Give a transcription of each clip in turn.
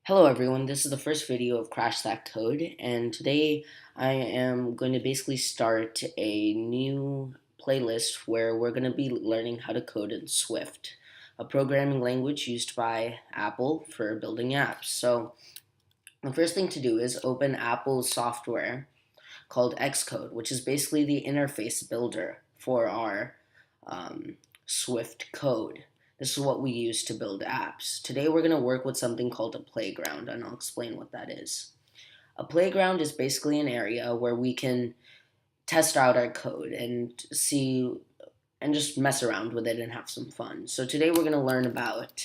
Hello everyone, this is the first video of Crash That Code, and today I am going to basically start a new playlist where we're going to be learning how to code in Swift, a programming language used by Apple for building apps. So the first thing to do is open Apple's software called Xcode, which is basically the interface builder for our Swift code. This is what we use to build apps. Today we're going to work with something called a playground, and I'll explain what that is. A playground is basically an area where we can test out our code and see and just mess around with it and have some fun. So today we're going to learn about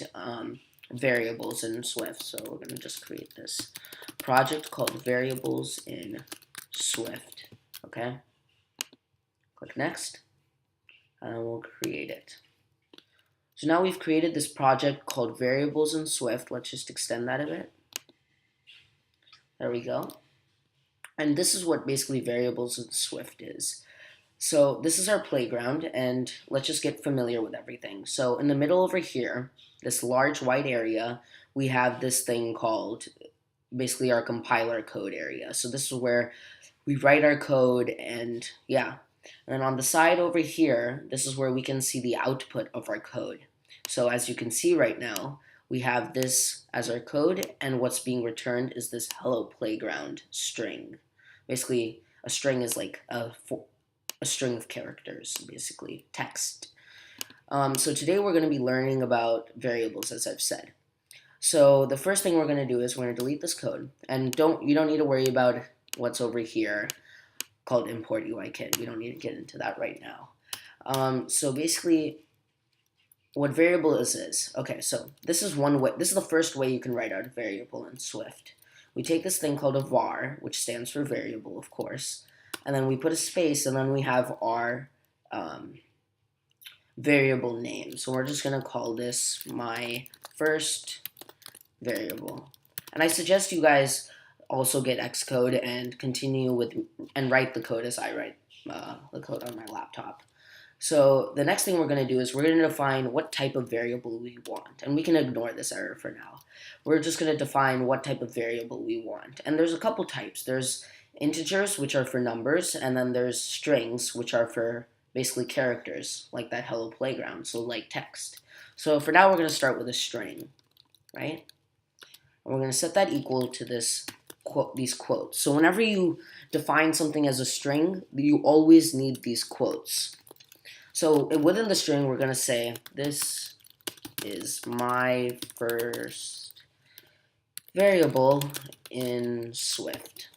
variables in Swift. So we're going to just create this project called variables in Swift. Okay? Click next, and we'll create it. So now we've created this project called variables in Swift. Let's just extend that a bit. There we go. And this is what basically variables in Swift is. So this is our playground, and let's just get familiar with everything. So in the middle over here, this large white area, we have this thing called basically our compiler code area. So this is where we write our code, and yeah. And then on the side over here, this is where we can see the output of our code. So as you can see right now, we have this as our code, and what's being returned is this hello playground string. Basically, a string is like a string of characters, basically text. So today we're going to be learning about variables, as I've said. So the first thing we're going to do is we're going to delete this code, and you don't need to worry about what's over here called import UIKit. We don't need to get into that right now. So basically, what variable is okay. So this is one way. This is the first way you can write out a variable in Swift. We take this thing called a var, which stands for variable, of course, and then we put a space, and then we have our variable name. So we're just going to call this my first variable. And I suggest you guys also get Xcode and continue with and write the code as I write the code on my laptop. So the next thing we're going to do is we're going to define what type of variable we want. And we can ignore this error for now. We're just going to define what type of variable we want. And there's a couple types. There's integers, which are for numbers, and then there's strings, which are for basically characters, like that hello playground, so like text. So for now, we're going to start with a string, right? And we're going to set that equal to this these quotes. So whenever you define something as a string, you always need these quotes. So within the string, we're going to say, this is my first variable in Swift,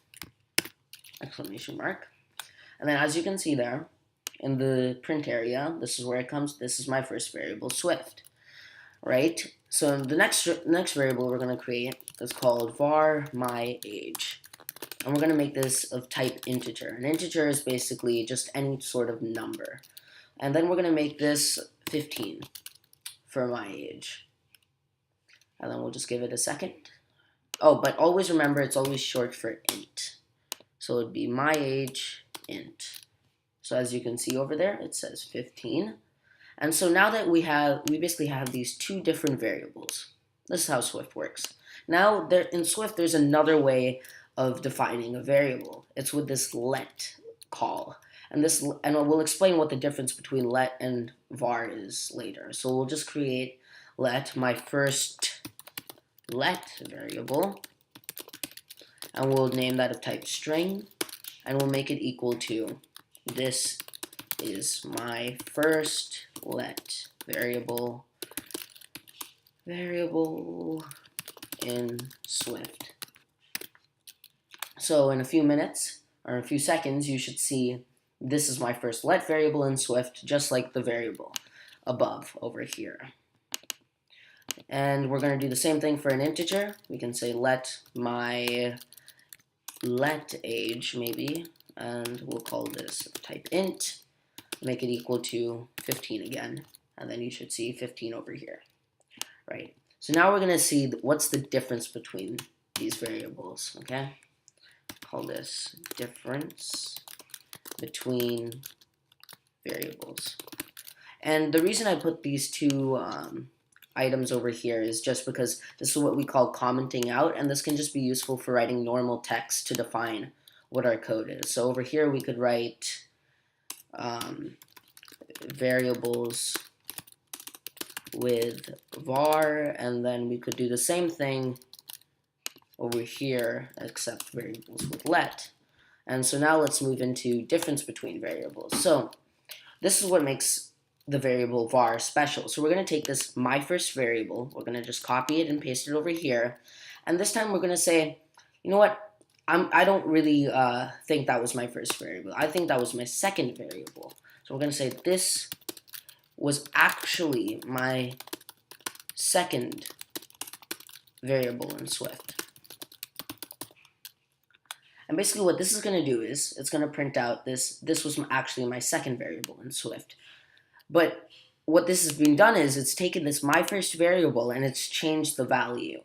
exclamation mark. And then as you can see there, in the print area, this is where it comes, this is my first variable, Swift, right? So the next variable we're going to create is called var my age. And we're going to make this of type integer. An integer is basically just any sort of number. And then we're going to make this 15 for my age. And then we'll just give it a second. Oh, but always remember it's always short for int. So it'd be my age int. So as you can see over there, it says 15. And so now that we basically have these two different variables. This is how Swift works. Now in Swift, there's another way of defining a variable. It's with this let call. And we'll explain what the difference between let and var is later. So we'll just create let, my first let variable, and we'll name that of type string, and we'll make it equal to, this is my first let variable in Swift. So in a few minutes, or a few seconds, you should see this is my first let variable in Swift, just like the variable above over here. And we're going to do the same thing for an integer. We can say let age, maybe, and we'll call this type int, make it equal to 15 again, and then you should see 15 over here, right? So now we're going to see what's the difference between these variables, okay? Call this difference between variables. And the reason I put these two items over here is just because this is what we call commenting out, and this can just be useful for writing normal text to define what our code is. So over here we could write variables with var, and then we could do the same thing over here except variables with let. And so now let's move into difference between variables. So this is what makes the variable var special. So we're going to take this my first variable, we're going to just copy it and paste it over here, and this time we're going to say, you know what, I don't really think that was my first variable. I think that was my second variable. So we're going to say this was actually my second variable in Swift. And basically what this is going to do is it's going to print out this was actually my second variable in Swift. But what this is being done is it's taken this my first variable and it's changed the value.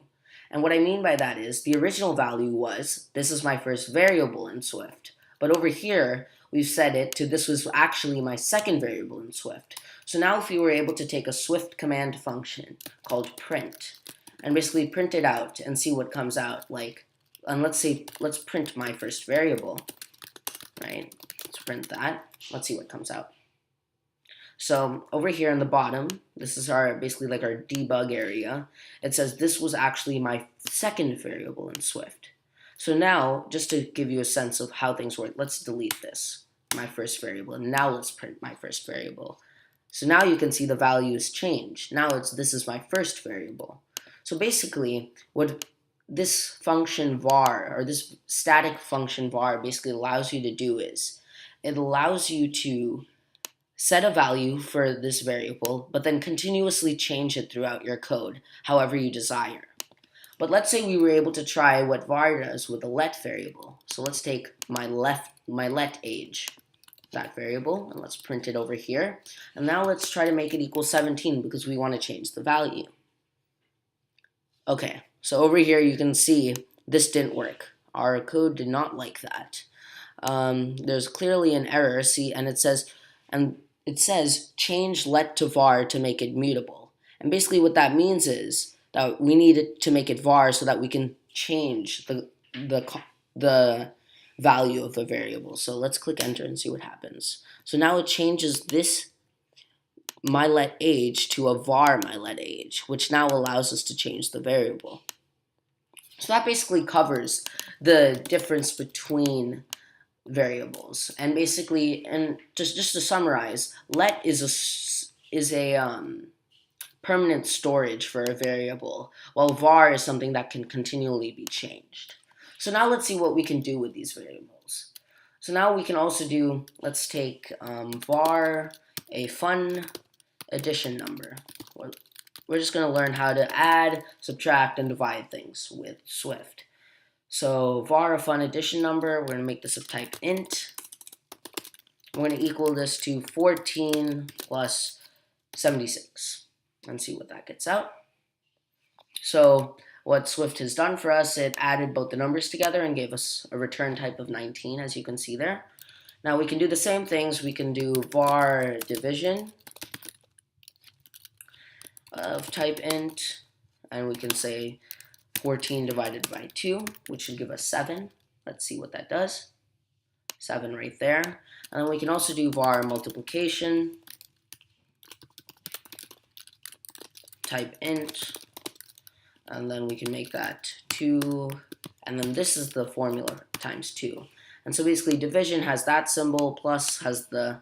And what I mean by that is the original value was this is my first variable in Swift. But over here we've set it to this was actually my second variable in Swift. So now if we were able to take a Swift command function called print and basically print it out and see what comes out, and let's print my first variable, right? Let's print that. Let's see what comes out. So over here in the bottom, this is basically like our debug area. It says this was actually my second variable in Swift. So now, just to give you a sense of how things work, let's delete this, my first variable, and now let's print my first variable. So now you can see the value has changed. Now this is my first variable. So basically, what this function var, or this static function var, basically allows you to do is, it allows you to set a value for this variable, but then continuously change it throughout your code, however you desire. But let's say we were able to try what var does with a let variable. So let's take my let age, that variable, and let's print it over here. And now let's try to make it equal 17 because we want to change the value. Okay, so over here you can see this didn't work. Our code did not like that. There's clearly an error, see, and it says change let to var to make it mutable. And basically what that means is that we need it to make it var so that we can change the value of the variable. So let's click enter and see what happens. So now it changes this my let age to a var my let age, which now allows us to change the variable. So that basically covers the difference between variables. And basically, and just to summarize, let is a permanent storage for a variable, while var is something that can continually be changed. So now let's see what we can do with these variables. So now we can also do, let's take var a fun addition number. We're just going to learn how to add, subtract, and divide things with Swift. So var a fun addition number, we're going to make this of type int. We're going to equal this to 14 plus 76 and see what that gets out. So what Swift has done for us, it added both the numbers together and gave us a return type of 19, as you can see there. Now we can do the same things. We can do var division of type int, and we can say 14 divided by 2, which should give us 7. Let's see what that does. 7 right there. And then we can also do var multiplication, type int, and then we can make that 2, and then this is the formula times 2. And so basically division has that symbol, plus has the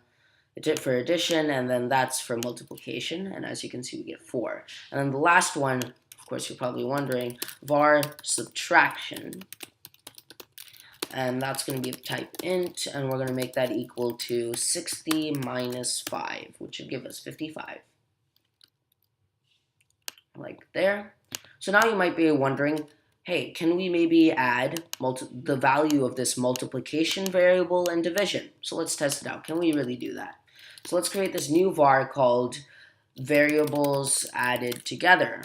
for addition, and then that's for multiplication, and as you can see we get 4. And then the last one, of course you're probably wondering, var subtraction, and that's going to be of type int, and we're going to make that equal to 60 minus 5, which should give us 55. Like there. So now you might be wondering, hey, can we maybe add the value of this multiplication variable and division? So let's test it out. Can we really do that? So let's create this new var called variables added together.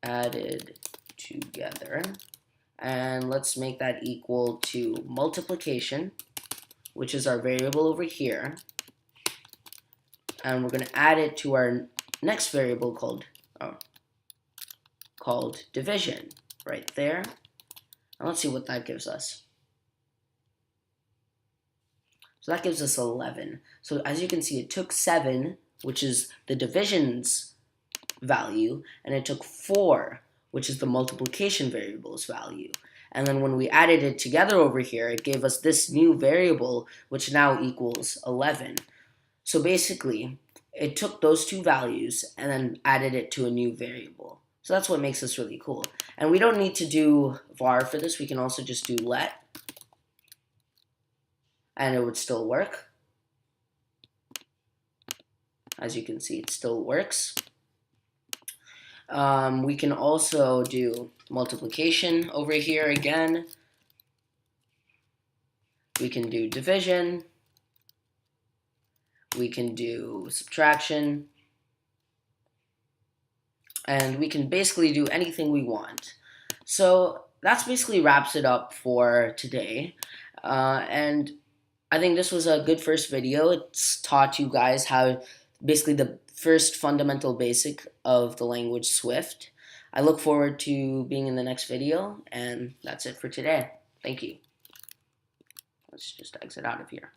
Added together. And let's make that equal to multiplication, which is our variable over here. and we're going to add it to our next variable called division right there. And let's see what that gives us. So that gives us 11. So as you can see, it took 7, which is the division's value, and it took 4, which is the multiplication variable's value. And then when we added it together over here, it gave us this new variable, which now equals 11. So basically, it took those two values and then added it to a new variable. So that's what makes this really cool. And we don't need to do var for this. We can also just do let, and it would still work. As you can see, it still works. We can also do multiplication over here again. We can do division. We can do subtraction. And we can basically do anything we want. So that's basically wraps it up for today. And I think this was a good first video. It's taught you guys how basically the first fundamental basic of the language Swift. I look forward to being in the next video, and that's it for today. Thank you. Let's just exit out of here.